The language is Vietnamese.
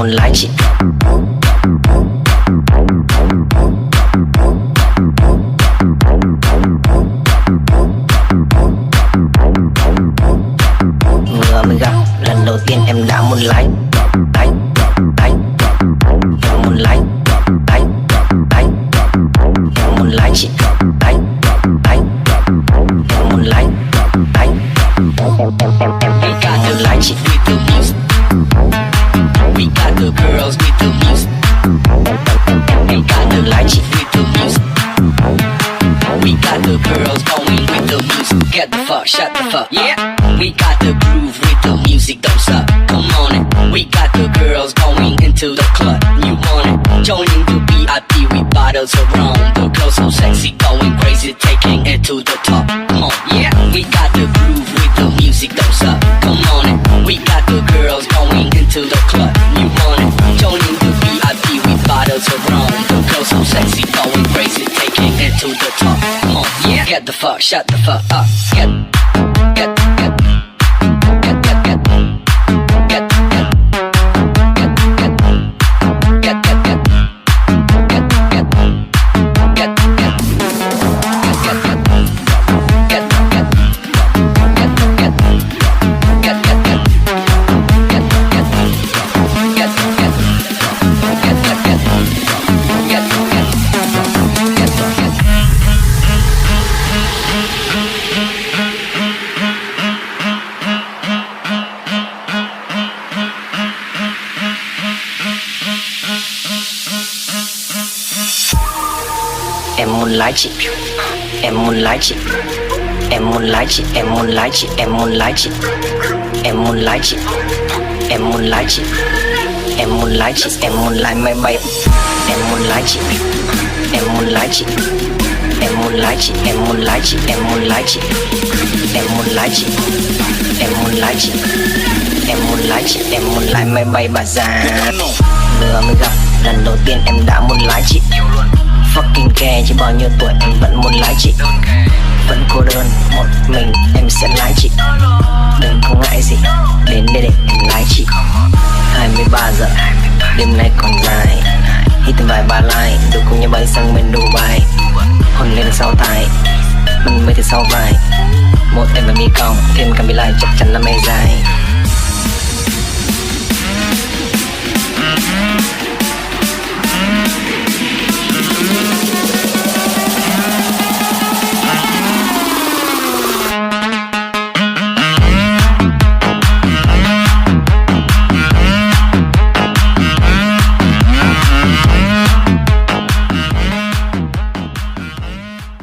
muốn lái chị. Vừa mới gặp lần đầu tiên em đã muốn lái. Em muốn lái. Em muốn lái chị. Em muốn lái. Em got the lights with the music. We got the girls with the music. Em got the lights with the music. We got the girls going with the music. Get the fuck, shut the fuck, yeah. We got the groove with the music, don't suck. Come on it. We got the girls going into the club. You want it? Joining the VIP with bottles of rum. The girls so sexy, going crazy, taking it to the top. Come on, yeah. We got the groove with the music, don't suck. Come on it. We got the girls going into the club. You want it? Joining the VIP with bottles of rum. The girls so sexy, going crazy, taking it to the top. Come on, yeah. Get the fuck, shut the fuck up. Get. Em muốn lái chị. Em muốn lái chị. Em muốn lái chị. Em muốn lái chị. Em muốn lái chị. Em muốn lái chị. Em muốn lái chị. Em muốn lái chị. Em muốn lái máy bay. Em muốn lái chị. Em muốn lái chị. Em muốn lái chị. Em muốn lái chị. Em muốn lái chị. Em muốn lái chị. Em muốn lái chị. Em muốn lái chị. Em muốn lái máy bay bà già. Vừa mới gặp lần đầu tiên em đã muốn lái chị. Fucking care chỉ bao nhiêu tuổi em vẫn muốn lái chị. Vẫn cô đơn một mình em sẽ lái chị. Đừng có ngại gì, đến đây để em lái chị. 23 giờ, đêm nay còn dài. Hít thêm vài ba like, rồi cùng nhau bay sang bên Dubai. Hôn lên sau tai, mình mê từ sau vai. Một em và mi cong, thêm camera chắc chắn là mê dài.